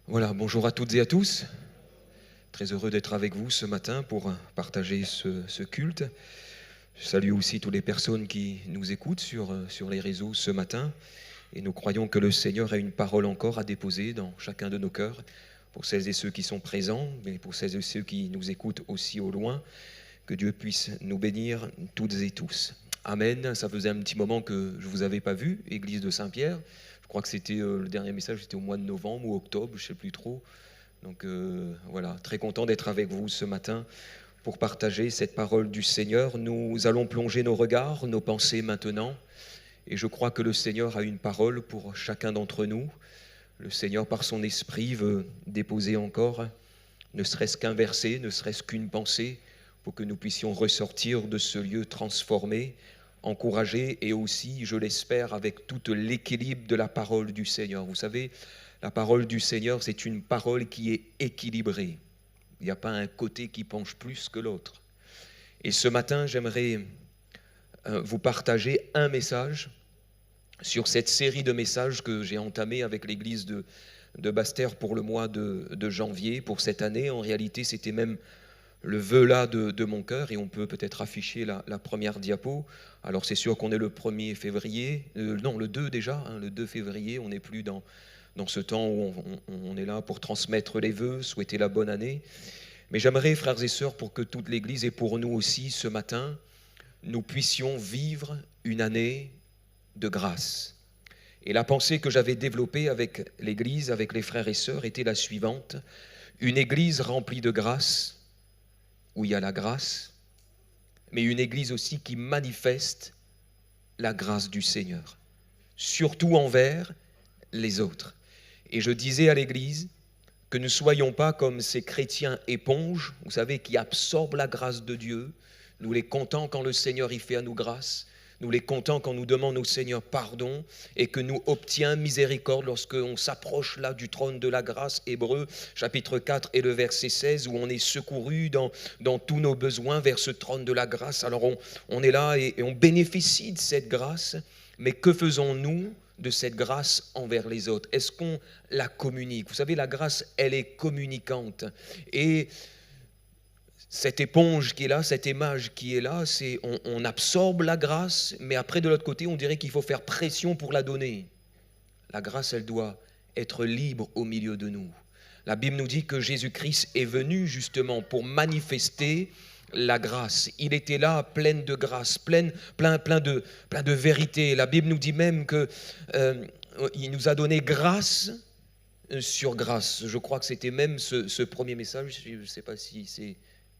Voilà, bonjour à toutes et à tous. Très heureux d'être avec vous ce matin pour partager ce culte. Je salue aussi toutes les personnes qui nous écoutent sur les réseaux ce matin. Et nous croyons que le Seigneur a une parole encore à déposer dans chacun de nos cœurs, pour celles et ceux qui sont présents, mais pour celles et ceux qui nous écoutent aussi au loin. Que Dieu puisse nous bénir toutes et tous. Amen. Ça faisait un petit moment que je ne vous avais pas vu, Église de Saint-Pierre. Je crois que c'était le dernier message, c'était au mois de novembre ou octobre, je ne sais plus trop. Donc voilà, très content d'être avec vous ce matin pour partager cette parole du Seigneur. Nous allons plonger nos regards, nos pensées maintenant. Et je crois que le Seigneur a une parole pour chacun d'entre nous. Le Seigneur, par son esprit, veut déposer encore, ne serait-ce qu'un verset, ne serait-ce qu'une pensée, pour que nous puissions ressortir de ce lieu transformé, encouragé et aussi, je l'espère, avec tout l'équilibre de la parole du Seigneur. Vous savez, la parole du Seigneur, c'est une parole qui est équilibrée. Il n'y a pas un côté qui penche plus que l'autre. Et ce matin, j'aimerais vous partager un message sur cette série de messages que j'ai entamé avec l'église de Basse-Terre pour le mois de janvier, pour cette année. En réalité, c'était même le vœu là de mon cœur, et on peut peut-être afficher la première diapo. Alors c'est sûr qu'on est le 1er février, non le 2 déjà, le 2 février, on n'est plus dans ce temps où on est là pour transmettre les vœux, souhaiter la bonne année. Mais j'aimerais, frères et sœurs, pour que toute l'Église et pour nous aussi ce matin, nous puissions vivre une année de grâce. Et la pensée que j'avais développée avec l'Église, avec les frères et sœurs, était la suivante: une Église remplie de grâce, où il y a la grâce, mais une Église aussi qui manifeste la grâce du Seigneur, surtout envers les autres. Et je disais à l'Église que nous ne soyons pas comme ces chrétiens éponges, vous savez, qui absorbent la grâce de Dieu. Nous les comptons quand le Seigneur y fait à nous grâce. Nous les comptons quand nous demandons au Seigneur pardon et que nous obtient miséricorde lorsqu'on s'approche là du trône de la grâce. Hébreux chapitre 4 et le verset 16, où on est secouru dans tous nos besoins vers ce trône de la grâce. Alors on est là et on bénéficie de cette grâce, mais que faisons-nous de cette grâce envers les autres? Est-ce qu'on la communique? Vous savez, la grâce, elle est communicante. Et cette éponge qui est là, cette image qui est là, c'est on absorbe la grâce, mais après de l'autre côté, on dirait qu'il faut faire pression pour la donner. La grâce, elle doit être libre au milieu de nous. La Bible nous dit que Jésus-Christ est venu justement pour manifester la grâce. Il était là plein de grâce, plein de vérité. La Bible nous dit même que il nous a donné grâce sur grâce. Je crois que c'était même ce premier message. Je ne sais pas si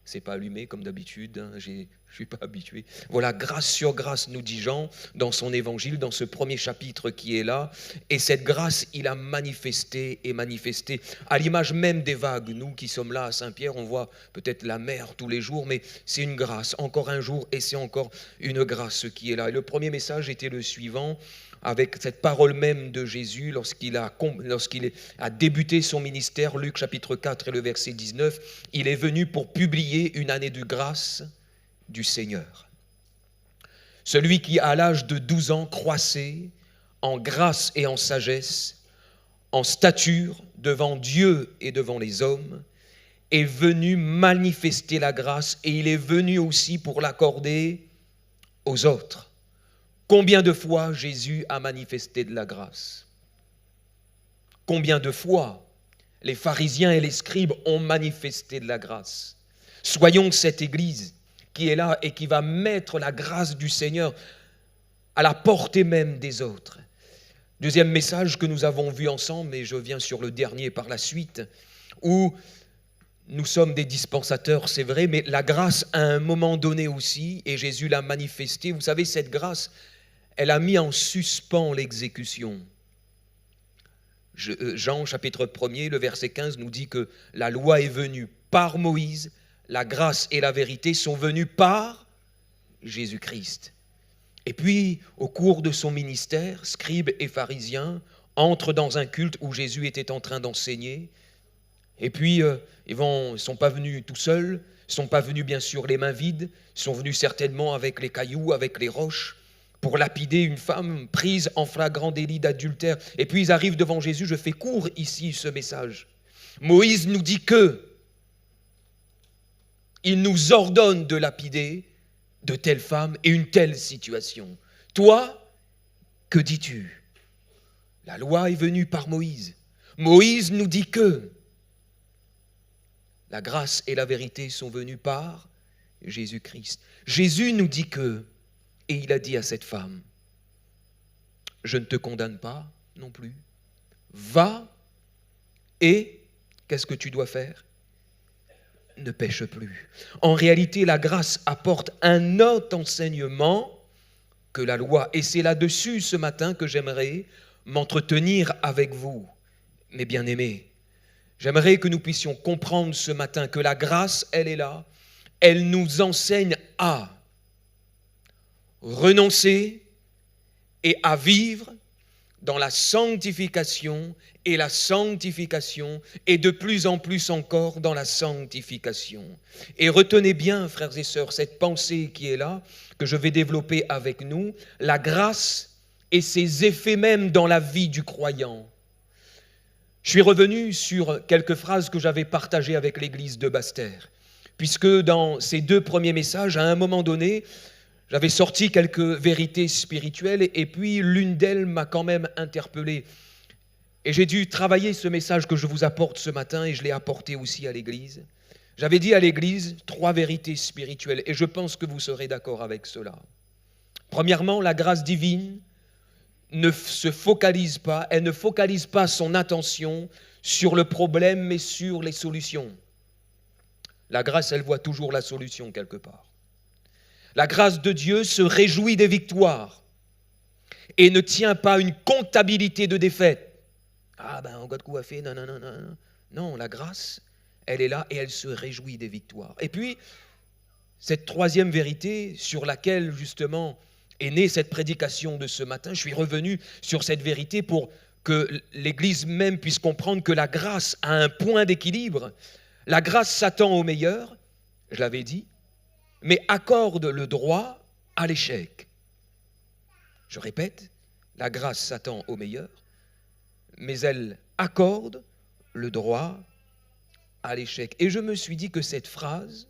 c'est pas allumé comme d'habitude, je ne suis pas habitué. Voilà, grâce sur grâce, nous dit Jean dans son évangile, dans ce premier chapitre qui est là. Et cette grâce, il a manifesté et manifesté à l'image même des vagues. Nous qui sommes là à Saint-Pierre, on voit peut-être la mer tous les jours, mais c'est une grâce, encore un jour, et c'est encore une grâce qui est là. Et le premier message était le suivant, avec cette parole même de Jésus lorsqu'il a débuté son ministère, Luc chapitre 4 et le verset 19, il est venu pour publier une année de grâce du Seigneur. Celui qui à l'âge de 12 ans croissait en grâce et en sagesse, en stature devant Dieu et devant les hommes, est venu manifester la grâce, et il est venu aussi pour l'accorder aux autres. Combien de fois Jésus a manifesté de la grâce? Combien de fois les pharisiens et les scribes ont manifesté de la grâce? Soyons cette Église qui est là et qui va mettre la grâce du Seigneur à la portée même des autres. Deuxième message que nous avons vu ensemble, et je viens sur le dernier par la suite, où nous sommes des dispensateurs, c'est vrai, mais la grâce à un moment donné aussi, et Jésus l'a manifestée. Vous savez, cette grâce, elle a mis en suspens l'exécution. Jean chapitre 1er, le verset 15 nous dit que la loi est venue par Moïse, la grâce et la vérité sont venues par Jésus-Christ. Et puis, au cours de son ministère, scribes et pharisiens entrent dans un culte où Jésus était en train d'enseigner. Et puis, ils ne sont pas venus tout seuls, ils ne sont pas venus bien sûr les mains vides, ils sont venus certainement avec les cailloux, avec les roches, pour lapider une femme prise en flagrant délit d'adultère. Et puis ils arrivent devant Jésus, je fais court ici ce message. Moïse nous dit que il nous ordonne de lapider de telles femmes et une telle situation. Toi, que dis-tu? La loi est venue par Moïse. Moïse nous dit que la grâce et la vérité sont venues par Jésus-Christ. Jésus nous dit que, et il a dit à cette femme, je ne te condamne pas non plus. Va et qu'est-ce que tu dois faire? Ne pêche plus. En réalité, la grâce apporte un autre enseignement que la loi. Et c'est là-dessus ce matin que j'aimerais m'entretenir avec vous, mes bien-aimés. J'aimerais que nous puissions comprendre ce matin que la grâce, elle est là. Elle nous enseigne à renoncer et à vivre dans la sanctification et la sanctification et de plus en plus encore dans la sanctification. Et retenez bien, frères et sœurs, cette pensée qui est là, que je vais développer avec nous, la grâce et ses effets même dans la vie du croyant. Je suis revenu sur quelques phrases que j'avais partagées avec l'église de Basse-Terre, puisque dans ces 2 premiers messages, à un moment donné, j'avais sorti quelques vérités spirituelles et puis l'une d'elles m'a quand même interpellé. Et j'ai dû travailler ce message que je vous apporte ce matin et je l'ai apporté aussi à l'église. J'avais dit à l'église 3 vérités spirituelles et je pense que vous serez d'accord avec cela. Premièrement, la grâce divine ne se focalise pas, elle ne focalise pas son attention sur le problème mais sur les solutions. La grâce, elle voit toujours la solution quelque part. La grâce de Dieu se réjouit des victoires et ne tient pas une comptabilité de défaites. Ah ben, on a de coup à faire, non. Non, la grâce, elle est là et elle se réjouit des victoires. Et puis, cette 3e vérité sur laquelle justement est née cette prédication de ce matin, je suis revenu sur cette vérité pour que l'Église même puisse comprendre que la grâce a un point d'équilibre. La grâce s'attend au meilleur, je l'avais dit, mais accorde le droit à l'échec. Je répète, la grâce s'attend au meilleur, mais elle accorde le droit à l'échec. Et je me suis dit que cette phrase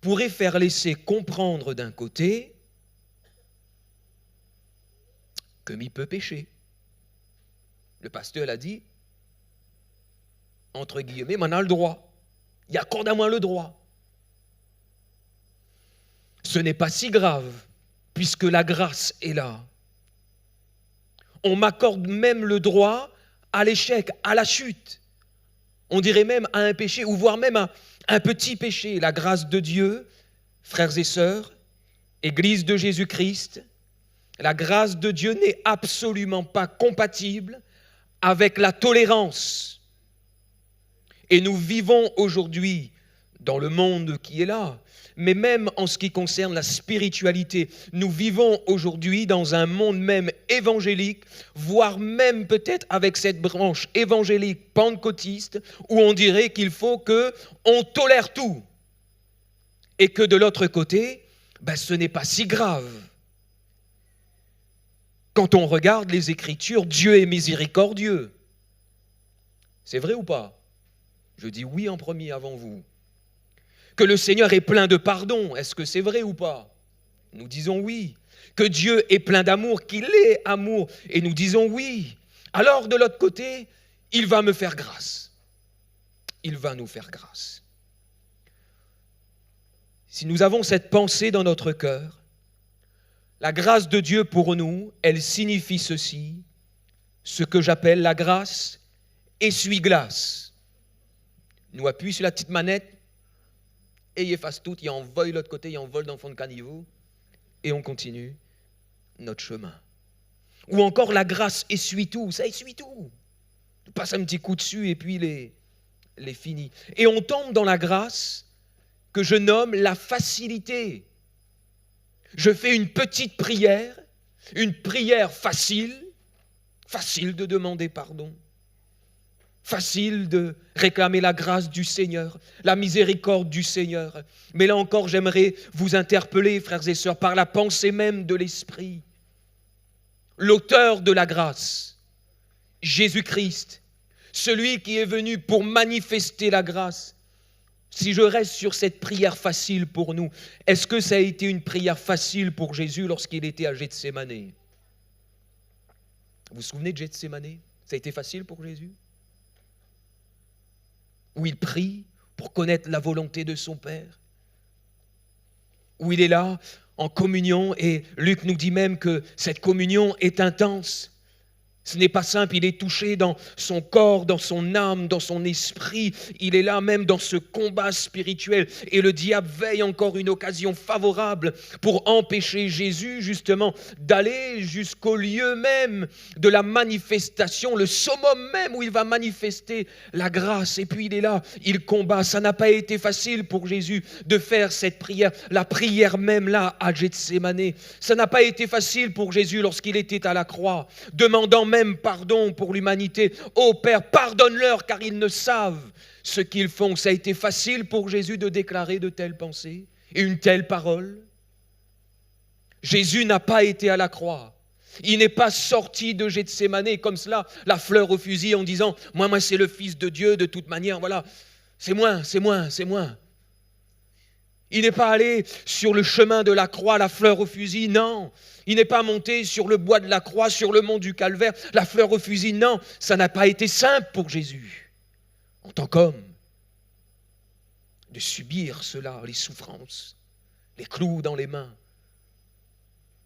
pourrait faire laisser comprendre d'un côté que m'y peut pécher. Le pasteur l'a dit, entre guillemets, m'en a le droit. Il accorde à moi le droit. Ce n'est pas si grave, puisque la grâce est là. On m'accorde même le droit à l'échec, à la chute. On dirait même à un péché, ou voire même à un petit péché. La grâce de Dieu, frères et sœurs, Église de Jésus-Christ, la grâce de Dieu n'est absolument pas compatible avec la tolérance. Et nous vivons aujourd'hui dans le monde qui est là, mais même en ce qui concerne la spiritualité, nous vivons aujourd'hui dans un monde même évangélique, voire même peut-être avec cette branche évangélique pentecôtiste, où on dirait qu'il faut qu'on tolère tout. Et que de l'autre côté, ce n'est pas si grave. Quand on regarde les Écritures, Dieu est miséricordieux. C'est vrai ou pas? Je dis oui en premier avant vous. Que le Seigneur est plein de pardon, est-ce que c'est vrai ou pas? Nous disons oui. Que Dieu est plein d'amour, qu'il est amour, et nous disons oui. Alors de l'autre côté, il va me faire grâce. Il va nous faire grâce. Si nous avons cette pensée dans notre cœur, la grâce de Dieu pour nous, elle signifie ceci, ce que j'appelle la grâce essuie-glace. Nous appuyons sur la petite manette, et il efface tout, il envole de l'autre côté, il envole dans le fond de caniveau, et on continue notre chemin. Ou encore la grâce essuie tout, ça essuie tout. Tu passes un petit coup dessus et puis il est fini. Et on tombe dans la grâce que je nomme la facilité. Je fais une petite prière, une prière facile de demander pardon. Facile de réclamer la grâce du Seigneur, la miséricorde du Seigneur. Mais là encore, j'aimerais vous interpeller, frères et sœurs, par la pensée même de l'Esprit. L'auteur de la grâce, Jésus-Christ, celui qui est venu pour manifester la grâce. Si je reste sur cette prière facile pour nous, est-ce que ça a été une prière facile pour Jésus lorsqu'il était à Gethsémané? Vous vous souvenez de Gethsémané? Ça a été facile pour Jésus? Où il prie pour connaître la volonté de son Père? Où il est là en communion, et Luc nous dit même que cette communion est intense. Ce n'est pas simple, il est touché dans son corps, dans son âme, dans son esprit. Il est là même dans ce combat spirituel. Et le diable veille encore une occasion favorable pour empêcher Jésus justement d'aller jusqu'au lieu même de la manifestation, le summum même où il va manifester la grâce. Et puis il est là, il combat. Ça n'a pas été facile pour Jésus de faire cette prière, la prière même là à Gethsémané. Ça n'a pas été facile pour Jésus lorsqu'il était à la croix, demandant même pardon pour l'humanité. Ô Père, pardonne-leur car ils ne savent ce qu'ils font. Ça a été facile pour Jésus de déclarer de telles pensées et une telle parole. Jésus n'a pas été à la croix. Il n'est pas sorti de Gethsémané comme cela, la fleur au fusil en disant « Moi, c'est le Fils de Dieu, de toute manière, voilà, c'est moi. » Il n'est pas allé sur le chemin de la croix, la fleur au fusil, non. Il n'est pas monté sur le bois de la croix, sur le mont du Calvaire, la fleur au fusil, non. Ça n'a pas été simple pour Jésus, en tant qu'homme, de subir cela, les souffrances, les clous dans les mains.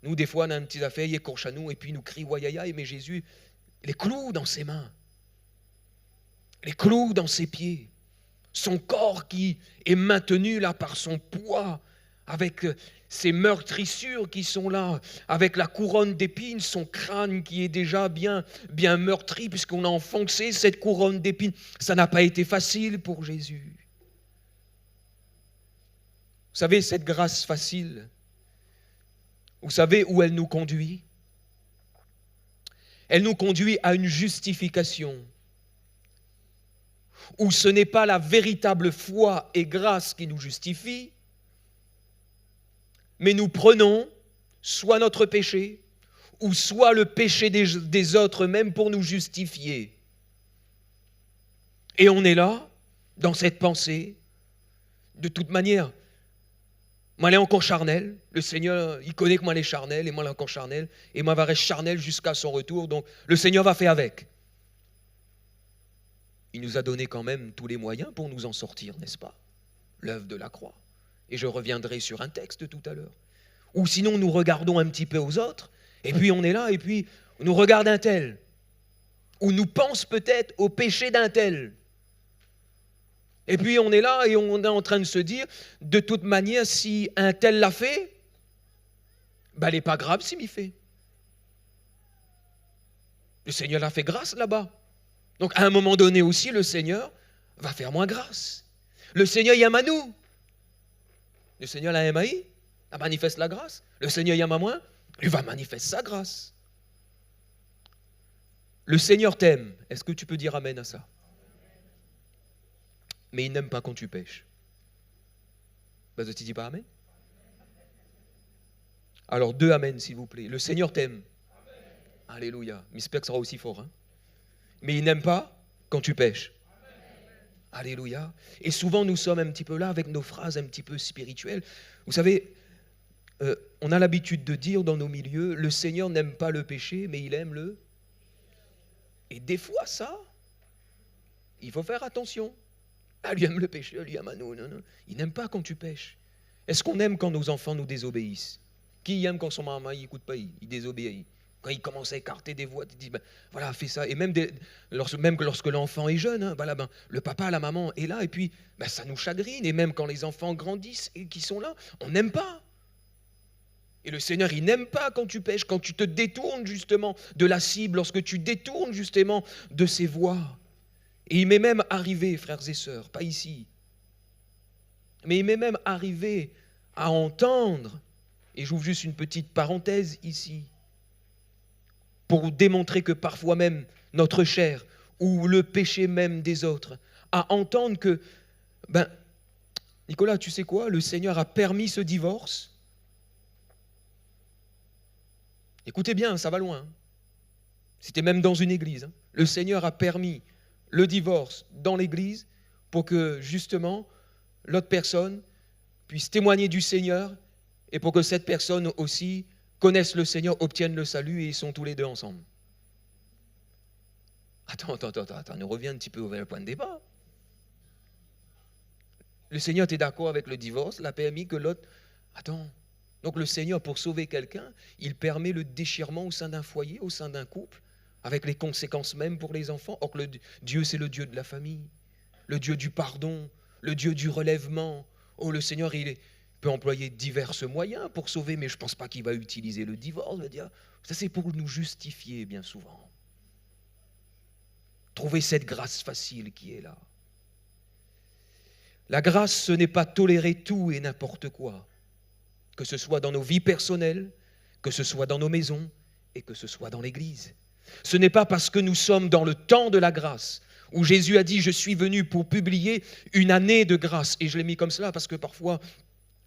Nous, des fois, on a un petit affaire, il écorche à nous, et puis il nous crie, ouaïaïa, mais Jésus, les clous dans ses mains, les clous dans ses pieds, son corps qui est maintenu là par son poids, avec ces meurtrissures qui sont là, avec la couronne d'épines, son crâne qui est déjà bien meurtri, puisqu'on a enfoncé cette couronne d'épines. Ça n'a pas été facile pour Jésus. Vous savez, cette grâce facile, vous savez où elle nous conduit? Elle nous conduit à une justification, où ce n'est pas la véritable foi et grâce qui nous justifie, mais nous prenons soit notre péché, ou soit le péché des autres même pour nous justifier. Et on est là, dans cette pensée, de toute manière, moi, elle est encore charnelle. Le Seigneur, il connaît que moi, elle est charnelle, et moi, elle est encore charnelle, et moi, elle va rester charnelle jusqu'à son retour, donc le Seigneur va faire avec. Il nous a donné quand même tous les moyens pour nous en sortir, n'est-ce pas? L'œuvre de la croix. Et je reviendrai sur un texte tout à l'heure. Ou sinon, nous regardons un petit peu aux autres, et puis on est là, et puis on nous regarde un tel. Ou nous pense peut-être au péché d'un tel. Et puis on est là, et on est en train de se dire, de toute manière, si un tel l'a fait, ben, il n'est pas grave s'il m'y fait. Le Seigneur l'a fait grâce là-bas. Donc, à un moment donné aussi, le Seigneur va faire moins grâce. Le Seigneur y aime à nous. Le Seigneur l'a aime à lui, il manifeste la grâce. Le Seigneur y aime à moi, lui va manifester sa grâce. Le Seigneur t'aime. Est-ce que tu peux dire amen à ça? Mais il n'aime pas quand tu pêches. Ben, tu dis pas amen? Alors, 2 amen, s'il vous plaît. Le Seigneur t'aime. Amen. Alléluia. Mais j'espère que ça sera aussi fort, hein? Mais il n'aime pas quand tu pêches. Amen. Alléluia. Et souvent, nous sommes un petit peu là avec nos phrases un petit peu spirituelles. Vous savez, on a l'habitude de dire dans nos milieux, le Seigneur n'aime pas le péché, mais il aime le... Et des fois, ça, il faut faire attention. Ah, lui aime le péché, lui aime à nous. Non. Il n'aime pas quand tu pêches. Est-ce qu'on aime quand nos enfants nous désobéissent? Qui aime quand son maman n'écoute pas, il désobéit? Quand il commence à écarter des voix, il dit, ben, voilà, fais ça. Et même lorsque l'enfant est jeune, hein, voilà, ben, le papa, la maman est là, et puis ben, ça nous chagrine. Et même quand les enfants grandissent et qui sont là, on n'aime pas. Et le Seigneur, il n'aime pas quand tu pêches, quand tu te détournes justement de la cible, lorsque tu détournes justement de ses voies. Et il m'est même arrivé, frères et sœurs, pas ici, mais il m'est même arrivé à entendre, et j'ouvre juste une petite parenthèse ici, pour démontrer que parfois même notre chair, ou le péché même des autres, à entendre que, ben, Nicolas, tu sais quoi, le Seigneur a permis ce divorce. Écoutez bien, ça va loin. C'était même dans une église. Le Seigneur a permis le divorce dans l'Église pour que justement l'autre personne puisse témoigner du Seigneur et pour que cette personne aussi connaisse le Seigneur, obtienne le salut et ils sont tous les deux ensemble. Attends, on revient un petit peu au point de départ. Le Seigneur était d'accord avec le divorce, l'a permis que l'autre... Attends, donc le Seigneur, pour sauver quelqu'un, il permet le déchirement au sein d'un foyer, au sein d'un couple, avec les conséquences même pour les enfants. Or, Dieu, c'est le Dieu de la famille, le Dieu du pardon, le Dieu du relèvement. Oh, le Seigneur, il peut employer divers moyens pour sauver, mais je ne pense pas qu'il va utiliser le divorce. Il va dire, ça, c'est pour nous justifier bien souvent. Trouver cette grâce facile qui est là. La grâce, ce n'est pas tolérer tout et n'importe quoi, que ce soit dans nos vies personnelles, que ce soit dans nos maisons et que ce soit dans l'Église. Ce n'est pas parce que nous sommes dans le temps de la grâce, où Jésus a dit « Je suis venu pour publier une année de grâce ». Et je l'ai mis comme cela parce que parfois,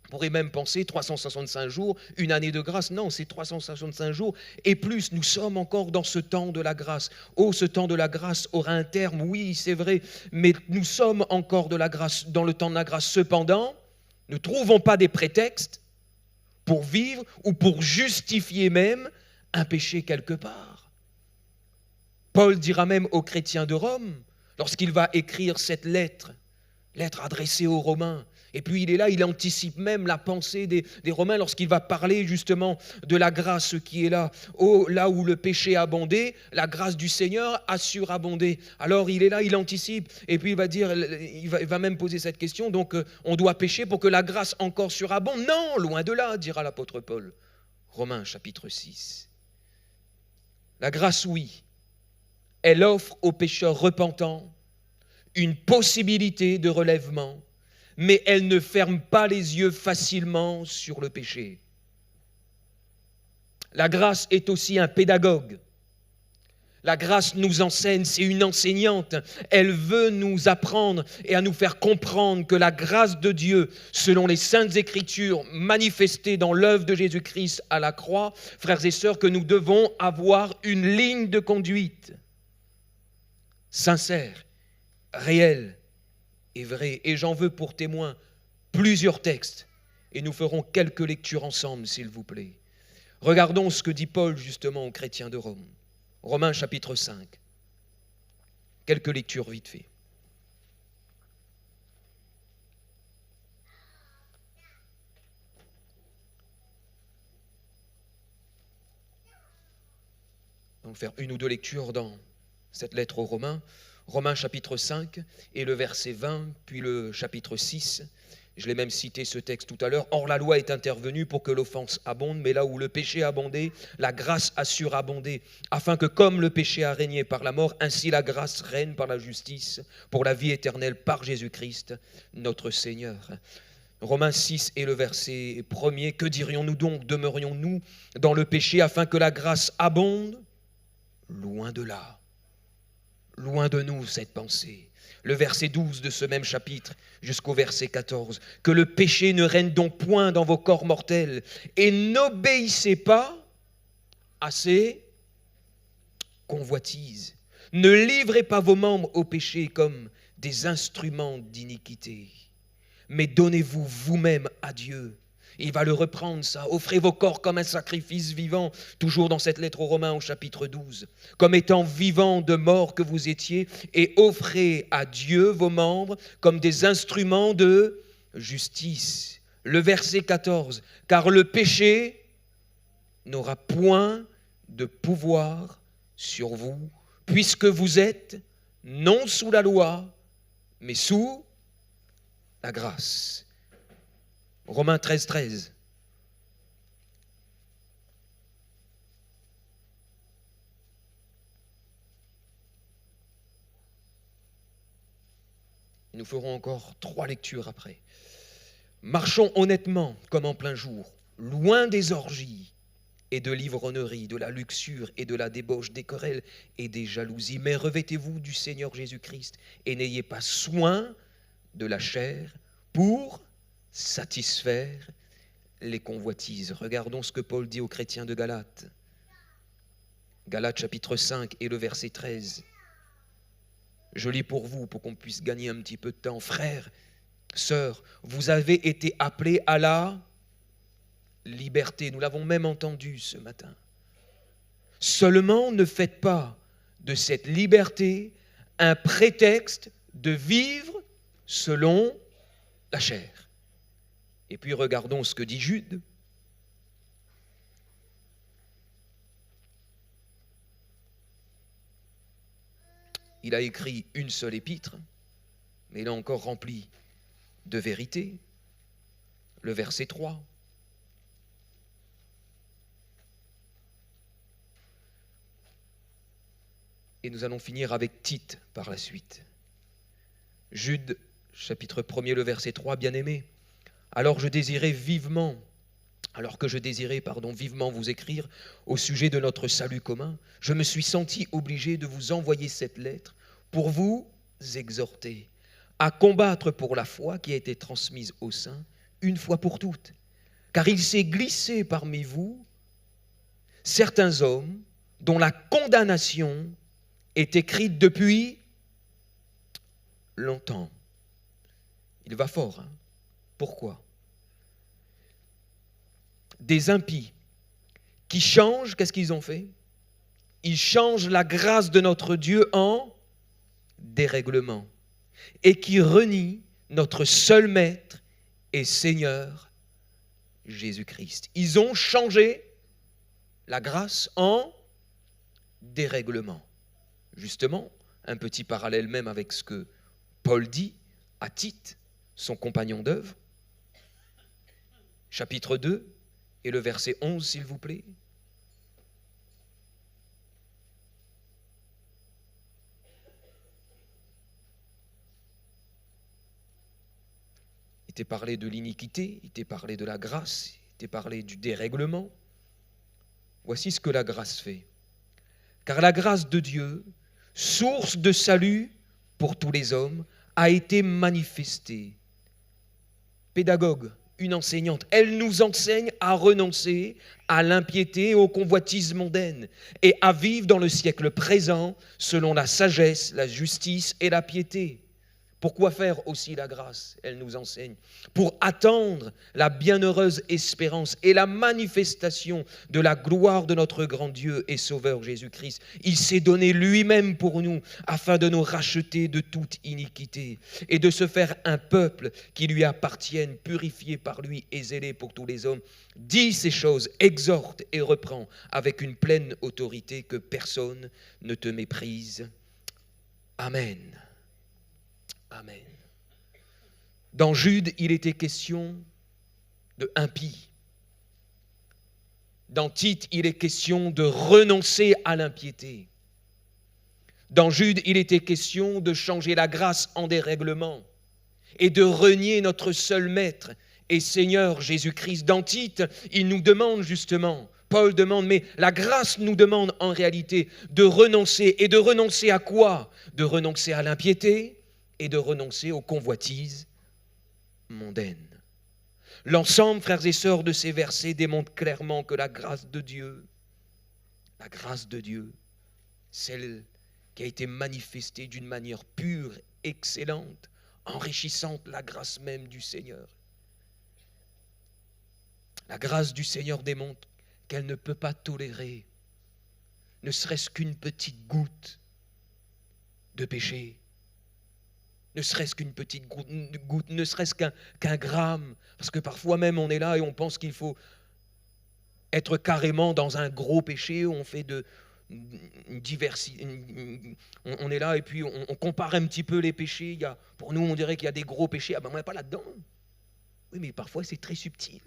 on pourrait même penser 365 jours, une année de grâce. Non, c'est 365 jours et plus. Nous sommes encore dans ce temps de la grâce. Oh, ce temps de la grâce aura un terme, oui, c'est vrai, mais nous sommes encore dans le temps de la grâce. Cependant, ne trouvons pas des prétextes pour vivre ou pour justifier même un péché quelque part. Paul dira même aux chrétiens de Rome, lorsqu'il va écrire cette lettre adressée aux Romains, et puis il est là, il anticipe même la pensée des Romains lorsqu'il va parler justement de la grâce qui est là. Oh, là où le péché a abondé, la grâce du Seigneur a surabondé. Alors il est là, il anticipe, et puis il va dire, il va même poser cette question, donc on doit pécher pour que la grâce encore surabonde? Non, loin de là, dira l'apôtre Paul. Romains chapitre 6. La grâce, oui, elle offre aux pécheurs repentants une possibilité de relèvement, mais elle ne ferme pas les yeux facilement sur le péché. La grâce est aussi un pédagogue. La grâce nous enseigne, c'est une enseignante. Elle veut nous apprendre et à nous faire comprendre que la grâce de Dieu, selon les Saintes Écritures manifestées dans l'œuvre de Jésus-Christ à la croix, frères et sœurs, que nous devons avoir une ligne de conduite sincère, réelle et vraie. Et j'en veux pour témoin plusieurs textes. Et nous ferons quelques lectures ensemble, s'il vous plaît. Regardons ce que dit Paul justement aux chrétiens de Rome. Romains chapitre 5. Quelques lectures vite fait. On va faire une ou deux lectures dans cette lettre aux Romains. Romains chapitre 5 et le verset 20, puis le chapitre 6. Je l'ai même cité ce texte tout à l'heure. Or, la loi est intervenue pour que l'offense abonde, mais là où le péché a abondé, la grâce a surabondé, afin que comme le péché a régné par la mort, ainsi la grâce règne par la justice, pour la vie éternelle par Jésus-Christ, notre Seigneur. Romains 6 et le verset 1er. Que dirions-nous donc? Demeurions-nous dans le péché afin que la grâce abonde? Loin de là. Loin de nous cette pensée. Le verset 12 de ce même chapitre jusqu'au verset 14. Que le péché ne règne donc point dans vos corps mortels et n'obéissez pas à ces convoitises. Ne livrez pas vos membres au péché comme des instruments d'iniquité, mais donnez-vous vous-même à Dieu. Il va le reprendre ça. Offrez vos corps comme un sacrifice vivant, toujours dans cette lettre aux Romains au chapitre 12, comme étant vivants de mort que vous étiez, et offrez à Dieu vos membres comme des instruments de justice. Le verset 14, car le péché n'aura point de pouvoir sur vous, puisque vous êtes non sous la loi, mais sous la grâce. Romains 13, 13. Nous ferons encore 3 lectures après. Marchons honnêtement comme en plein jour, loin des orgies et de l'ivrognerie, de la luxure et de la débauche, des querelles et des jalousies. Mais revêtez-vous du Seigneur Jésus-Christ et n'ayez pas soin de la chair pour satisfaire les convoitises. Regardons ce que Paul dit aux chrétiens de Galates. Galates chapitre 5 et le verset 13. Je lis pour vous, pour qu'on puisse gagner un petit peu de temps. Frères, sœurs, vous avez été appelés à la liberté. Nous l'avons même entendu ce matin. Seulement, ne faites pas de cette liberté un prétexte de vivre selon la chair. Et puis regardons ce que dit Jude. Il a écrit une seule épître, mais il a encore rempli de vérité. Le verset 3. Et nous allons finir avec Tite par la suite. Jude, chapitre 1er, le verset 3, bien-aimé. Alors que je désirais vivement vous écrire au sujet de notre salut commun, je me suis senti obligé de vous envoyer cette lettre pour vous exhorter à combattre pour la foi qui a été transmise aux saints une fois pour toutes. Car il s'est glissé parmi vous certains hommes dont la condamnation est écrite depuis longtemps. Il va fort, hein? Pourquoi? Des impies qui changent, qu'est-ce qu'ils ont fait? Ils changent la grâce de notre Dieu en dérèglement et qui renient notre seul Maître et Seigneur, Jésus-Christ. Ils ont changé la grâce en dérèglement. Justement, un petit parallèle même avec ce que Paul dit à Tite, son compagnon d'œuvre, chapitre 2, et le verset 11, s'il vous plaît. Il était parlé de l'iniquité, il était parlé de la grâce, il était parlé du dérèglement. Voici ce que la grâce fait. Car la grâce de Dieu, source de salut pour tous les hommes, a été manifestée. Pédagogue, une enseignante, elle nous enseigne à renoncer à l'impiété et aux convoitises mondaines et à vivre dans le siècle présent selon la sagesse, la justice et la piété. Pourquoi faire aussi la grâce? Elle nous enseigne. Pour attendre la bienheureuse espérance et la manifestation de la gloire de notre grand Dieu et Sauveur Jésus-Christ. Il s'est donné lui-même pour nous afin de nous racheter de toute iniquité et de se faire un peuple qui lui appartienne, purifié par lui et zélé pour tous les hommes. Dis ces choses, exhorte et reprend avec une pleine autorité, que personne ne te méprise. Amen. Amen. Dans Jude, il était question de impie. Dans Tite, il est question de renoncer à l'impiété. Dans Jude, il était question de changer la grâce en dérèglement et de renier notre seul Maître et Seigneur Jésus-Christ. Dans Tite, il nous demande justement, Paul demande, mais la grâce nous demande en réalité de renoncer. Et de renoncer à quoi? De renoncer à l'impiété et de renoncer aux convoitises mondaines. L'ensemble, frères et sœurs, de ces versets démontre clairement que la grâce de Dieu, celle qui a été manifestée d'une manière pure, excellente, enrichissante, la grâce même du Seigneur. La grâce du Seigneur démontre qu'elle ne peut pas tolérer, ne serait-ce qu'une petite goutte de péché. Ne serait-ce qu'une petite goutte, ne serait-ce qu'un gramme. Parce que parfois même on est là et on pense qu'il faut être carrément dans un gros péché. On fait on est là et puis on compare un petit peu les péchés. Pour nous, on dirait qu'il y a des gros péchés. Ah ben, on n'est pas là-dedans. Oui, mais parfois c'est très subtil.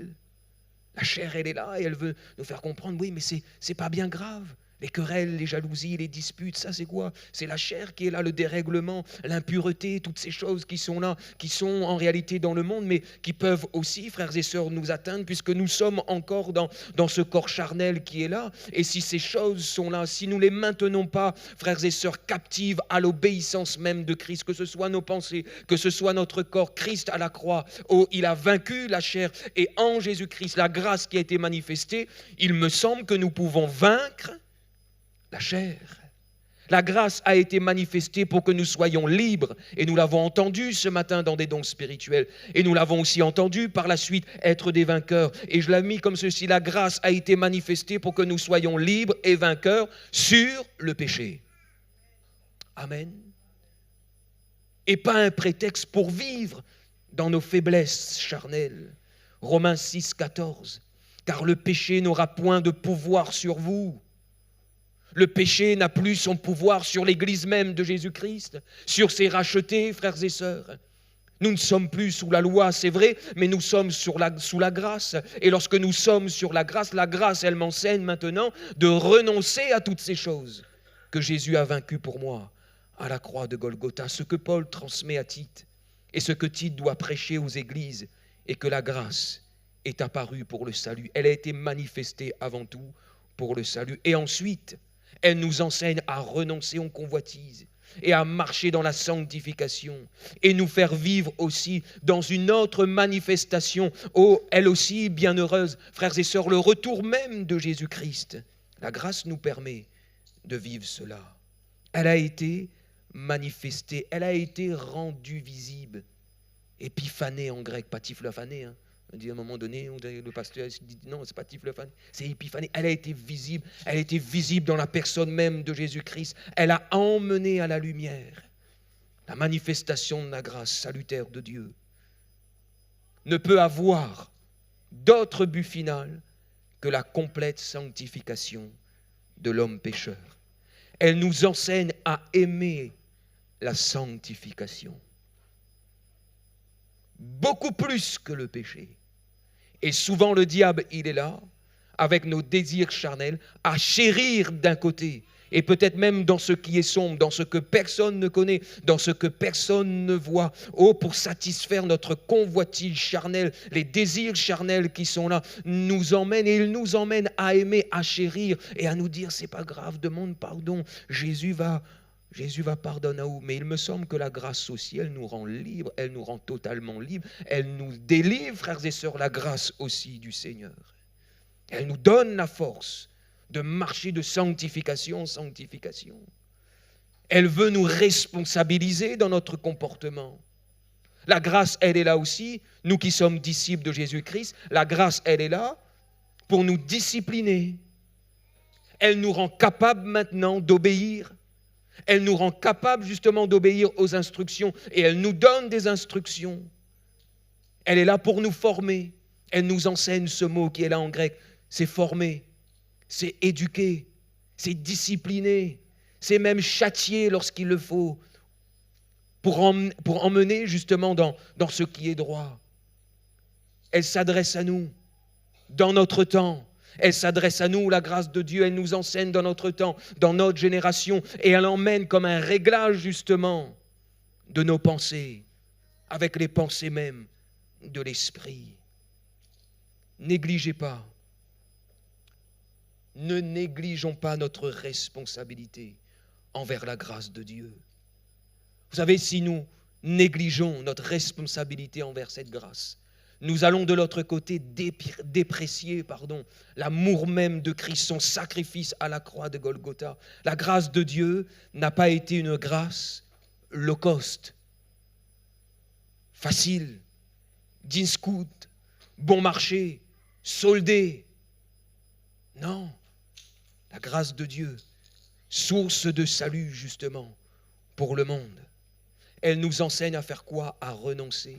La chair, elle est là et elle veut nous faire comprendre, oui, mais c'est pas bien grave. Les querelles, les jalousies, les disputes, ça c'est quoi? C'est la chair qui est là, le dérèglement, l'impureté, toutes ces choses qui sont là, qui sont en réalité dans le monde, mais qui peuvent aussi, frères et sœurs, nous atteindre, puisque nous sommes encore dans ce corps charnel qui est là. Et si ces choses sont là, si nous ne les maintenons pas, frères et sœurs, captives à l'obéissance même de Christ, que ce soit nos pensées, que ce soit notre corps, Christ à la croix, oh, il a vaincu la chair, et en Jésus-Christ, la grâce qui a été manifestée, il me semble que nous pouvons vaincre la chair. La grâce a été manifestée pour que nous soyons libres, et nous l'avons entendu ce matin dans des dons spirituels, et nous l'avons aussi entendu par la suite être des vainqueurs. Et je l'ai mis comme ceci, la grâce a été manifestée pour que nous soyons libres et vainqueurs sur le péché. Amen. Et pas un prétexte pour vivre dans nos faiblesses charnelles. Romains 6, 14. Car le péché n'aura point de pouvoir sur vous. Le péché n'a plus son pouvoir sur l'Église même de Jésus-Christ, sur ses rachetés, frères et sœurs. Nous ne sommes plus sous la loi, c'est vrai, mais nous sommes sous la grâce. Et lorsque nous sommes sur la grâce, elle m'enseigne maintenant de renoncer à toutes ces choses que Jésus a vaincues pour moi à la croix de Golgotha. Ce que Paul transmet à Tite et ce que Tite doit prêcher aux églises est que la grâce est apparue pour le salut. Elle a été manifestée avant tout pour le salut. Et ensuite, elle nous enseigne à renoncer aux convoitises et à marcher dans la sanctification et nous faire vivre aussi dans une autre manifestation, elle aussi bienheureuse, frères et sœurs, le retour même de Jésus-Christ. La grâce nous permet de vivre cela. Elle a été manifestée, elle a été rendue visible. Épiphanée en grec, pas typhlophanée, On dit à un moment donné, le pasteur dit non, c'est pas typhlophanée, c'est épiphanie. Elle a été visible dans la personne même de Jésus-Christ. Elle a emmené à la lumière la manifestation de la grâce salutaire de Dieu. Ne peut avoir d'autre but final que la complète sanctification de l'homme pécheur. Elle nous enseigne à aimer la sanctification. Beaucoup plus que le péché. Et souvent le diable, il est là, avec nos désirs charnels, à chérir d'un côté, et peut-être même dans ce qui est sombre, dans ce que personne ne connaît, dans ce que personne ne voit, pour satisfaire notre convoitise charnelle, les désirs charnels qui sont là, nous emmènent, et ils nous emmènent à aimer, à chérir, et à nous dire, c'est pas grave, demande pardon, Jésus va pardonner à vous. Mais il me semble que la grâce aussi, elle nous rend libres, elle nous rend totalement libres, elle nous délivre, frères et sœurs, la grâce aussi du Seigneur. Elle nous donne la force de marcher de sanctification en sanctification. Elle veut nous responsabiliser dans notre comportement. La grâce, elle est là aussi, nous qui sommes disciples de Jésus-Christ, la grâce, elle est là pour nous discipliner. Elle nous rend capables maintenant d'obéir. Elle nous rend capables justement d'obéir aux instructions et elle nous donne des instructions. Elle est là pour nous former. Elle nous enseigne ce mot qui est là en grec. C'est former, c'est éduquer, c'est discipliner, c'est même châtier lorsqu'il le faut pour emmener justement dans ce qui est droit. Elle s'adresse à nous dans notre temps. Elle s'adresse à nous, la grâce de Dieu, elle nous enseigne dans notre temps, dans notre génération, et elle emmène comme un réglage justement de nos pensées, avec les pensées même de l'esprit. Négligez pas, ne négligeons pas notre responsabilité envers la grâce de Dieu. Vous savez, si nous négligeons notre responsabilité envers cette grâce, nous allons de l'autre côté déprécier l'amour même de Christ, son sacrifice à la croix de Golgotha. La grâce de Dieu n'a pas été une grâce low cost, facile, discount, bon marché, soldé. Non, la grâce de Dieu, source de salut justement pour le monde. Elle nous enseigne à faire quoi? À renoncer.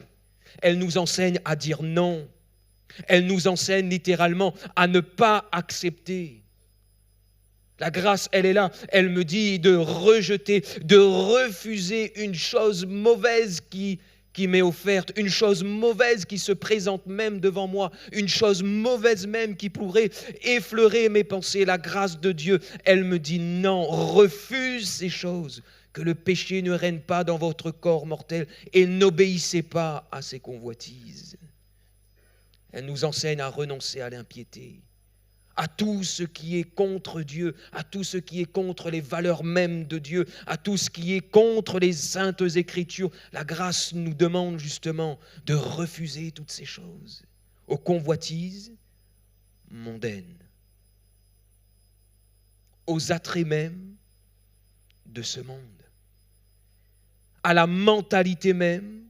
Elle nous enseigne à dire non. Elle nous enseigne littéralement à ne pas accepter. La grâce, elle est là. Elle me dit de rejeter, de refuser une chose mauvaise qui m'est offerte, une chose mauvaise qui se présente même devant moi, une chose mauvaise même qui pourrait effleurer mes pensées. La grâce de Dieu, elle me dit non, refuse ces choses. Que le péché ne règne pas dans votre corps mortel et n'obéissez pas à ses convoitises. Elle nous enseigne à renoncer à l'impiété, à tout ce qui est contre Dieu, à tout ce qui est contre les valeurs mêmes de Dieu, à tout ce qui est contre les saintes Écritures. La grâce nous demande justement de refuser toutes ces choses, aux convoitises mondaines, aux attraits même de ce monde, à la mentalité même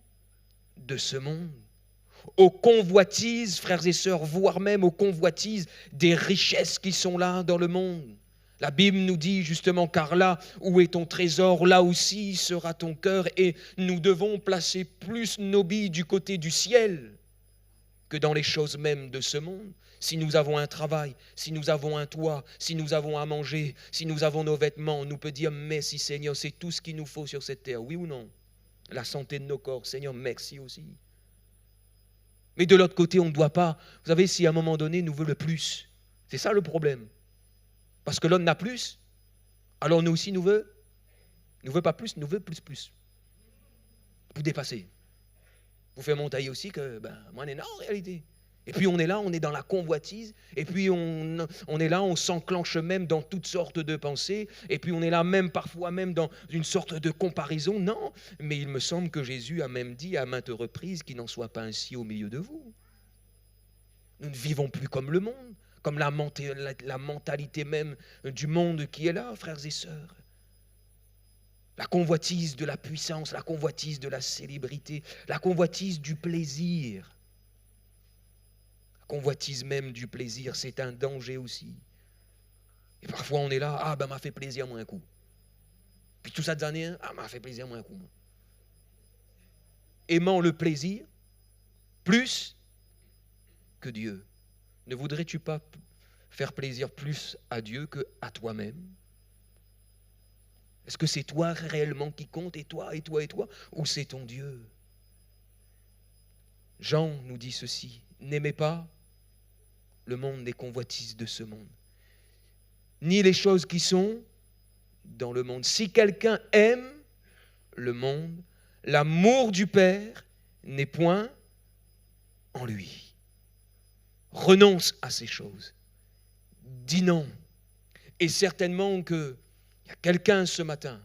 de ce monde, aux convoitises, frères et sœurs, voire même aux convoitises des richesses qui sont là dans le monde. La Bible nous dit justement, car là où est ton trésor, là aussi sera ton cœur, et nous devons placer plus nos billes du côté du ciel que dans les choses mêmes de ce monde. Si nous avons un travail, si nous avons un toit, si nous avons à manger, si nous avons nos vêtements, nous peut dire merci Seigneur, c'est tout ce qu'il nous faut sur cette terre, oui ou non? La santé de nos corps, Seigneur, merci aussi. Mais de l'autre côté, on ne doit pas, vous savez, si à un moment donné, nous veut le plus, c'est ça le problème. Parce que l'homme n'a plus, alors nous aussi, nous veut pas plus, nous veut plus. Vous dépasser. Vous faites montailler aussi que, moi, on est là en réalité. Et puis on est là, on est dans la convoitise, et puis on est là, on s'enclenche même dans toutes sortes de pensées, et puis on est là même parfois même dans une sorte de comparaison. Non, mais il me semble que Jésus a même dit à maintes reprises qu'il n'en soit pas ainsi au milieu de vous. Nous ne vivons plus comme le monde, comme la mentalité même du monde qui est là, frères et sœurs. La convoitise de la puissance, la convoitise de la célébrité, la convoitise du plaisir. Convoitise même du plaisir, c'est un danger aussi. Et parfois on est là, m'a fait plaisir moi un coup. Puis tout ça des années, m'a fait plaisir moi un coup. Aimant le plaisir plus que Dieu. Ne voudrais-tu pas faire plaisir plus à Dieu que à toi-même? Est-ce que c'est toi réellement qui compte, et toi, ou c'est ton Dieu? Jean nous dit ceci, n'aimez pas le monde des convoitises de ce monde, ni les choses qui sont dans le monde. Si quelqu'un aime le monde, l'amour du Père n'est point en lui. Renonce à ces choses. Dis non. Et certainement qu'il y a quelqu'un ce matin,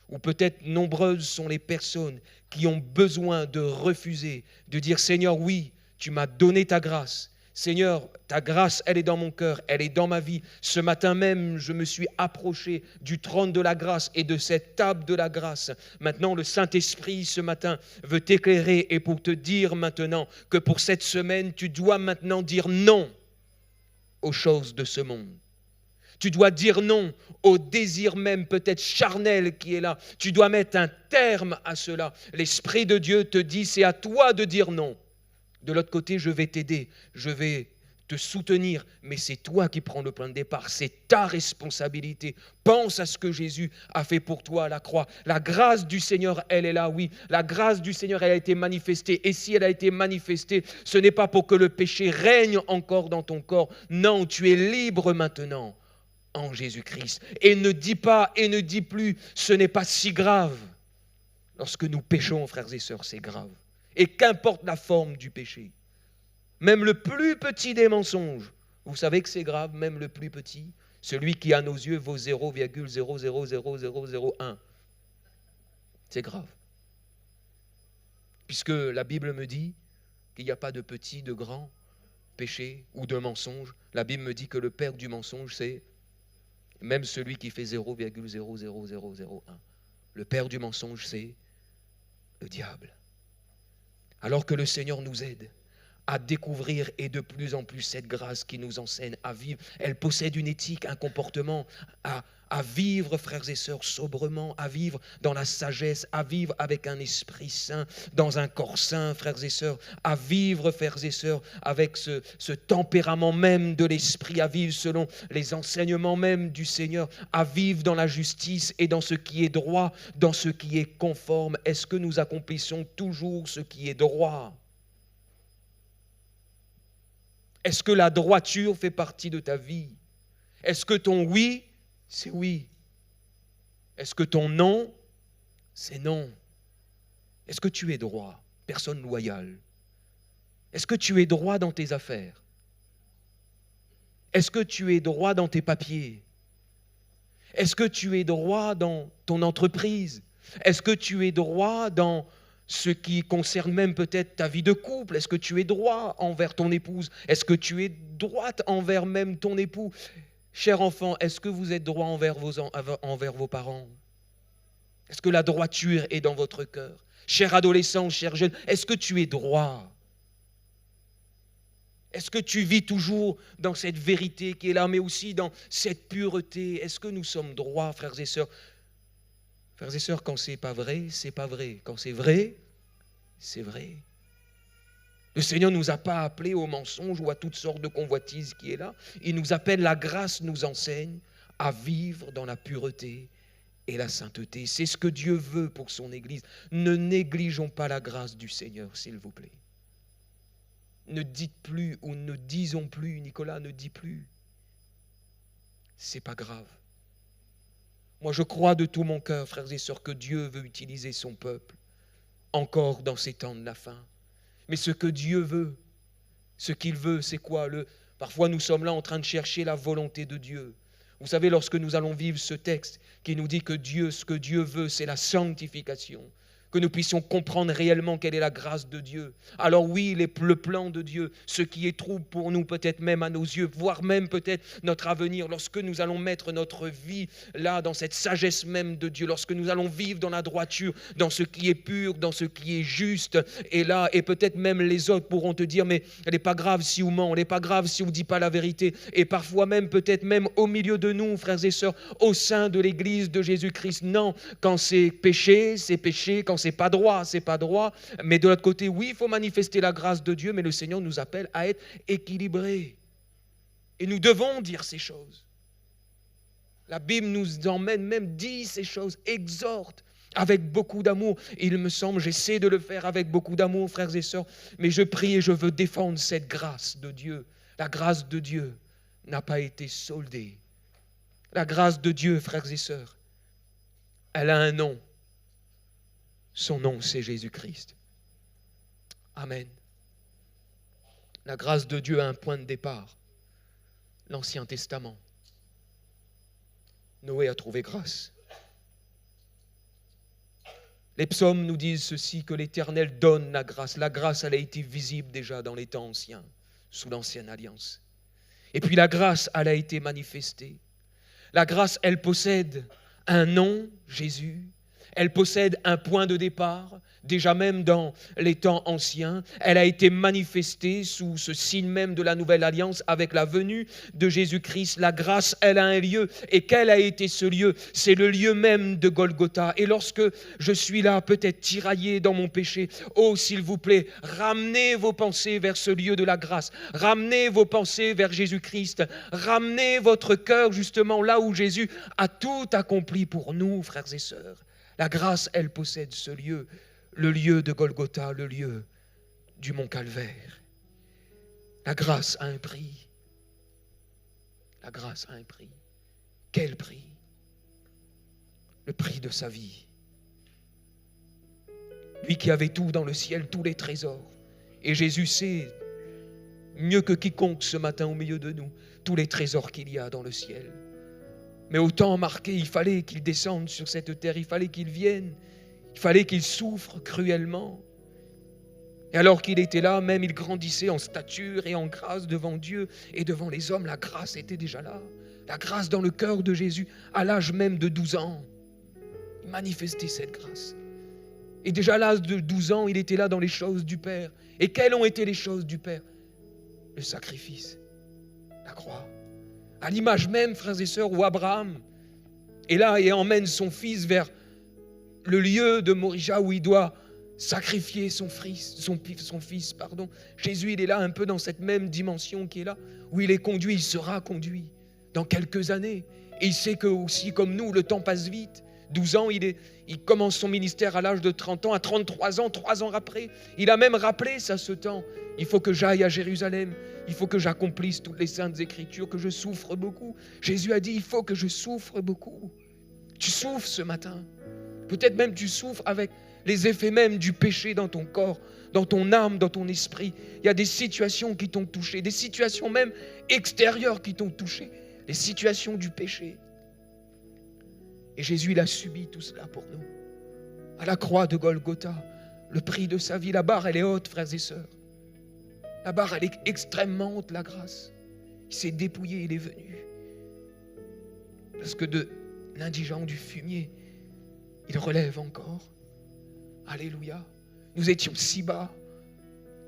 ou peut-être nombreuses sont les personnes qui ont besoin de refuser, de dire Seigneur, oui, tu m'as donné ta grâce. Seigneur, ta grâce, elle est dans mon cœur, elle est dans ma vie. Ce matin même, je me suis approché du trône de la grâce et de cette table de la grâce. Maintenant, le Saint-Esprit, ce matin, veut t'éclairer et pour te dire maintenant que pour cette semaine, tu dois maintenant dire non aux choses de ce monde. Tu dois dire non au désir même peut-être charnel qui est là. Tu dois mettre un terme à cela. L'Esprit de Dieu te dit, c'est à toi de dire non. De l'autre côté, je vais t'aider, je vais te soutenir, mais c'est toi qui prends le point de départ, c'est ta responsabilité. Pense à ce que Jésus a fait pour toi à la croix. La grâce du Seigneur, elle est là, oui. La grâce du Seigneur, elle a été manifestée. Et si elle a été manifestée, ce n'est pas pour que le péché règne encore dans ton corps. Non, tu es libre maintenant en Jésus-Christ. Et ne dis pas et ne dis plus, ce n'est pas si grave. Lorsque nous péchons, frères et sœurs, c'est grave. Et qu'importe la forme du péché, même le plus petit des mensonges, vous savez que c'est grave, même le plus petit, celui qui à nos yeux vaut 0,000001. C'est grave. Puisque la Bible me dit qu'il n'y a pas de petit, de grand péché ou de mensonge. La Bible me dit que le père du mensonge, c'est même celui qui fait 0,00001. Le père du mensonge, c'est le diable. Alors que le Seigneur nous aide à découvrir et de plus en plus cette grâce qui nous enseigne à vivre. Elle possède une éthique, un comportement, à vivre, frères et sœurs, sobrement, à vivre dans la sagesse, à vivre avec un esprit saint, dans un corps saint, frères et sœurs, à vivre, frères et sœurs, avec ce tempérament même de l'esprit, à vivre selon les enseignements même du Seigneur, à vivre dans la justice et dans ce qui est droit, dans ce qui est conforme. Est-ce que nous accomplissons toujours ce qui est droit ? Est-ce que la droiture fait partie de ta vie? Est-ce que ton oui, c'est oui? Est-ce que ton non, c'est non? Est-ce que tu es droit? Personne loyale. Est-ce que tu es droit dans tes affaires? Est-ce que tu es droit dans tes papiers? Est-ce que tu es droit dans ton entreprise? Est-ce que tu es droit dans ce qui concerne même peut-être ta vie de couple? Est-ce que tu es droit envers ton épouse? Est-ce que tu es droite envers même ton époux? Cher enfant, est-ce que vous êtes droit envers vos parents? Est-ce que la droiture est dans votre cœur? Cher adolescent, cher jeune, est-ce que tu es droit? Est-ce que tu vis toujours dans cette vérité qui est là, mais aussi dans cette pureté? Est-ce que nous sommes droits, frères et sœurs? Frères et sœurs, quand c'est pas vrai, c'est pas vrai. Quand c'est vrai, c'est vrai. Le Seigneur ne nous a pas appelés au mensonge ou à toutes sortes de convoitises qui est là. Il nous appelle, la grâce nous enseigne à vivre dans la pureté et la sainteté. C'est ce que Dieu veut pour son Église. Ne négligeons pas la grâce du Seigneur, s'il vous plaît. Ne dites plus ou ne disons plus, Nicolas ne dit plus. C'est pas grave. Moi, je crois de tout mon cœur, frères et sœurs, que Dieu veut utiliser son peuple encore dans ces temps de la fin. Mais ce que Dieu veut, ce qu'il veut, c'est quoi? Parfois, nous sommes là en train de chercher la volonté de Dieu. Vous savez, lorsque nous allons vivre ce texte qui nous dit que ce que Dieu veut, c'est la sanctification, que nous puissions comprendre réellement quelle est la grâce de Dieu. Alors oui, le plan de Dieu, ce qui est trouble pour nous, peut-être même à nos yeux, voire même peut-être notre avenir, lorsque nous allons mettre notre vie là, dans cette sagesse même de Dieu, lorsque nous allons vivre dans la droiture, dans ce qui est pur, dans ce qui est juste, et là, et peut-être même les autres pourront te dire, mais elle n'est pas grave si on ment, elle n'est pas grave si on ne dit pas la vérité, et parfois même, peut-être même au milieu de nous, frères et sœurs, au sein de l'Église de Jésus-Christ, non, quand c'est péché, quand c'est pas droit, c'est pas droit. Mais de l'autre côté, oui, il faut manifester la grâce de Dieu, mais le Seigneur nous appelle à être équilibrés. Et nous devons dire ces choses. La Bible nous emmène même, dit ces choses, exhorte avec beaucoup d'amour. Et il me semble, j'essaie de le faire avec beaucoup d'amour, frères et sœurs, mais je prie et je veux défendre cette grâce de Dieu. La grâce de Dieu n'a pas été soldée. La grâce de Dieu, frères et sœurs, elle a un nom. Son nom, c'est Jésus-Christ. Amen. La grâce de Dieu a un point de départ. L'Ancien Testament. Noé a trouvé grâce. Les psaumes nous disent ceci, que l'Éternel donne la grâce. La grâce, elle a été visible déjà dans les temps anciens, sous l'Ancienne Alliance. Et puis la grâce, elle a été manifestée. La grâce, elle possède un nom, Jésus. Elle possède un point de départ, déjà même dans les temps anciens. Elle a été manifestée sous ce signe même de la nouvelle alliance avec la venue de Jésus-Christ. La grâce, elle a un lieu. Et quel a été ce lieu? C'est le lieu même de Golgotha. Et lorsque je suis là, peut-être tiraillé dans mon péché, oh, s'il vous plaît, ramenez vos pensées vers ce lieu de la grâce. Ramenez vos pensées vers Jésus-Christ. Ramenez votre cœur justement là où Jésus a tout accompli pour nous, frères et sœurs. La grâce, elle possède ce lieu, le lieu de Golgotha, le lieu du Mont Calvaire. La grâce a un prix. La grâce a un prix. Quel prix? Le prix de sa vie. Lui qui avait tout dans le ciel, tous les trésors. Et Jésus sait, mieux que quiconque ce matin au milieu de nous, tous les trésors qu'il y a dans le ciel. Mais au temps marqué, il fallait qu'il descende sur cette terre, il fallait qu'il vienne, il fallait qu'il souffre cruellement. Et alors qu'il était là, même il grandissait en stature et en grâce devant Dieu et devant les hommes. La grâce était déjà là. La grâce dans le cœur de Jésus, à l'âge même de 12 ans. Il manifestait cette grâce. Et déjà à l'âge de 12 ans, il était là dans les choses du Père. Et quelles ont été les choses du Père? Le sacrifice, la croix. À l'image même, frères et sœurs, où Abraham est là et emmène son fils vers le lieu de Morija où il doit sacrifier son fils. Jésus, il est là un peu dans cette même dimension qui est là, où il est conduit, il sera conduit dans quelques années. Et il sait que aussi, comme nous, le temps passe vite. 12 ans, il commence son ministère à l'âge de 30 ans, à 33 ans, 3 ans après. Il a même rappelé ça, ce temps. Il faut que j'aille à Jérusalem, il faut que j'accomplisse toutes les saintes écritures, que je souffre beaucoup. Jésus a dit, il faut que je souffre beaucoup. Tu souffres ce matin. Peut-être même tu souffres avec les effets même du péché dans ton corps, dans ton âme, dans ton esprit. Il y a des situations qui t'ont touché, des situations même extérieures qui t'ont touché, les situations du péché. Et Jésus, il a subi tout cela pour nous. À la croix de Golgotha, le prix de sa vie, la barre, elle est haute, frères et sœurs. La barre, elle est extrêmement haute, la grâce. Il s'est dépouillé, il est venu. Parce que de l'indigent, du fumier, Il relève encore. Alléluia. Nous étions si bas.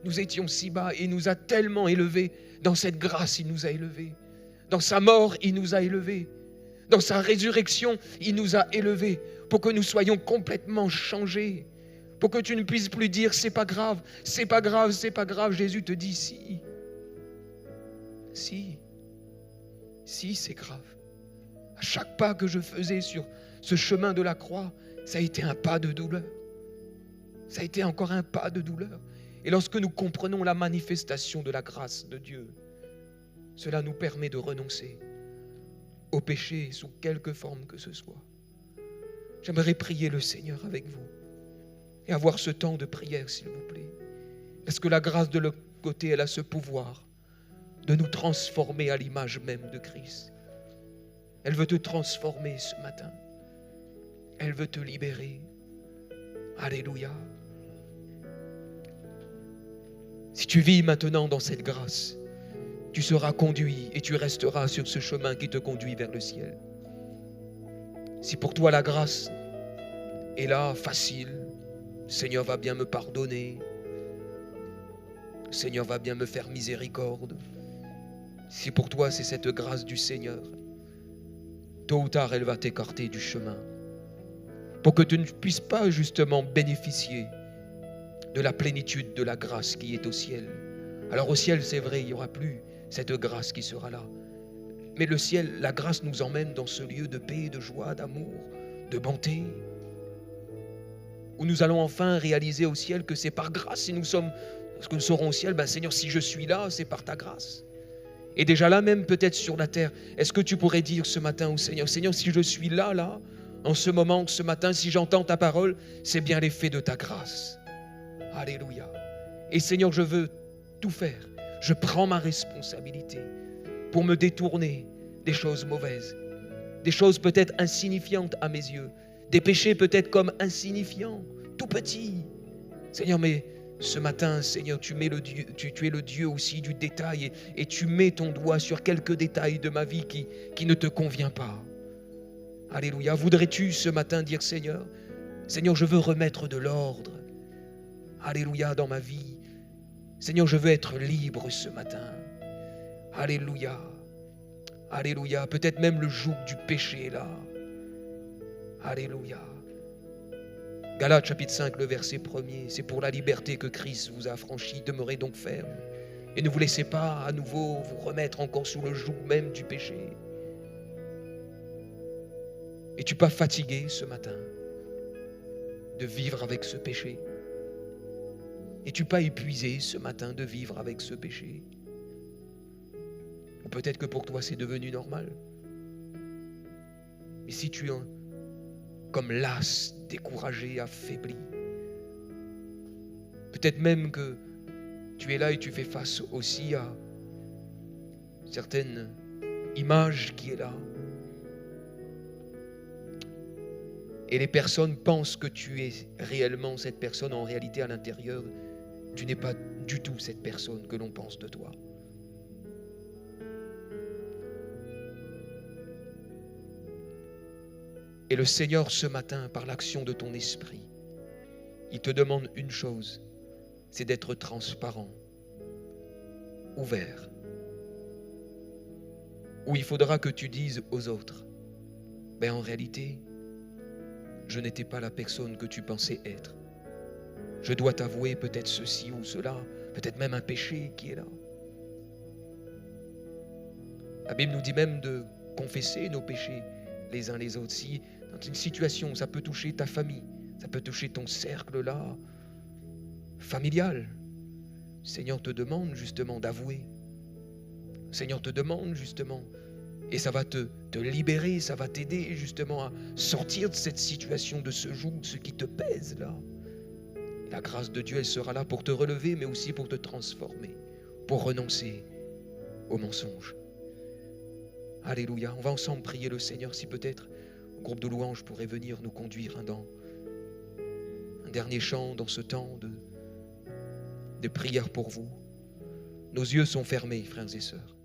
Nous étions si bas et il nous a tellement élevés. Dans cette grâce, il nous a élevés. Dans sa mort, il nous a élevés. Dans sa résurrection, il nous a élevés pour que nous soyons complètement changés. Pour que tu ne puisses plus dire c'est pas grave, c'est pas grave, c'est pas grave. Jésus te dit si. Si, c'est grave. À chaque pas que je faisais sur ce chemin de la croix, ça a été un pas de douleur. Ça a été encore un pas de douleur. Et lorsque nous comprenons la manifestation de la grâce de Dieu, cela nous permet de renoncer au péché sous quelque forme que ce soit. J'aimerais prier le Seigneur avec vous et avoir ce temps de prière, s'il vous plaît. Parce que la grâce de l'autre côté, elle a ce pouvoir de nous transformer à l'image même de Christ. Elle veut te transformer ce matin. Elle veut te libérer. Alléluia. Si tu vis maintenant dans cette grâce, tu seras conduit et tu resteras sur ce chemin qui te conduit vers le ciel. Si pour toi la grâce est là, facile, le Seigneur va bien me pardonner, le Seigneur va bien me faire miséricorde. Si pour toi c'est cette grâce du Seigneur, tôt ou tard elle va t'écarter du chemin pour que tu ne puisses pas justement bénéficier de la plénitude de la grâce qui est au ciel. Alors au ciel, c'est vrai, il n'y aura plus cette grâce qui sera là. Mais le ciel, la grâce nous emmène dans ce lieu de paix, de joie, d'amour, de bonté, où nous allons enfin réaliser au ciel que c'est par grâce. Si nous sommes, lorsque nous serons au ciel, Seigneur, si je suis là, c'est par ta grâce. Et déjà là, même peut-être sur la terre, est-ce que tu pourrais dire ce matin au Seigneur, Seigneur, si je suis là, en ce moment, ce matin, si j'entends ta parole, c'est bien l'effet de ta grâce. Alléluia. Et Seigneur, je veux tout faire. Je prends ma responsabilité pour me détourner des choses mauvaises, des choses peut-être insignifiantes à mes yeux, des péchés peut-être comme insignifiants, tout petits. Seigneur, mais ce matin, Seigneur, tu es le Dieu aussi du détail et tu mets ton doigt sur quelques détails de ma vie qui ne te convient pas. Alléluia. Voudrais-tu ce matin dire, Seigneur, je veux remettre de l'ordre. Alléluia, dans ma vie. Seigneur, je veux être libre ce matin. Alléluia. Alléluia. Peut-être même le joug du péché là. Alléluia. Galates chapitre 5, le verset 1er. C'est pour la liberté que Christ vous a affranchi. Demeurez donc ferme. Et ne vous laissez pas à nouveau vous remettre encore sous le joug même du péché. Es-tu pas fatigué ce matin de vivre avec ce péché? Es-tu pas épuisé ce matin de vivre avec ce péché? Ou peut-être que pour toi c'est devenu normal. Mais si tu es comme las, découragé, affaibli, peut-être même que tu es là et tu fais face aussi à certaines images qui est là. Et les personnes pensent que tu es réellement cette personne. En réalité, à l'intérieur, tu n'es pas du tout cette personne que l'on pense de toi. Et le Seigneur, ce matin, par l'action de ton esprit, il te demande une chose, c'est d'être transparent, ouvert. Où il faudra que tu dises aux autres, en réalité, je n'étais pas la personne que tu pensais être. Je dois t'avouer peut-être ceci ou cela, peut-être même un péché qui est là. La Bible nous dit même de confesser nos péchés les uns les autres. Si dans une situation, ça peut toucher ta famille, ça peut toucher ton cercle là, familial, le Seigneur te demande justement d'avouer. Le Seigneur te demande justement, et ça va te libérer, ça va t'aider justement à sortir de cette situation, de ce joug, de ce qui te pèse là. La grâce de Dieu, elle sera là pour te relever, mais aussi pour te transformer, pour renoncer au mensonge. Alléluia. On va ensemble prier le Seigneur. Si peut-être le groupe de louanges pourrait venir nous conduire dans un dernier chant, dans ce temps de prière pour vous. Nos yeux sont fermés, frères et sœurs.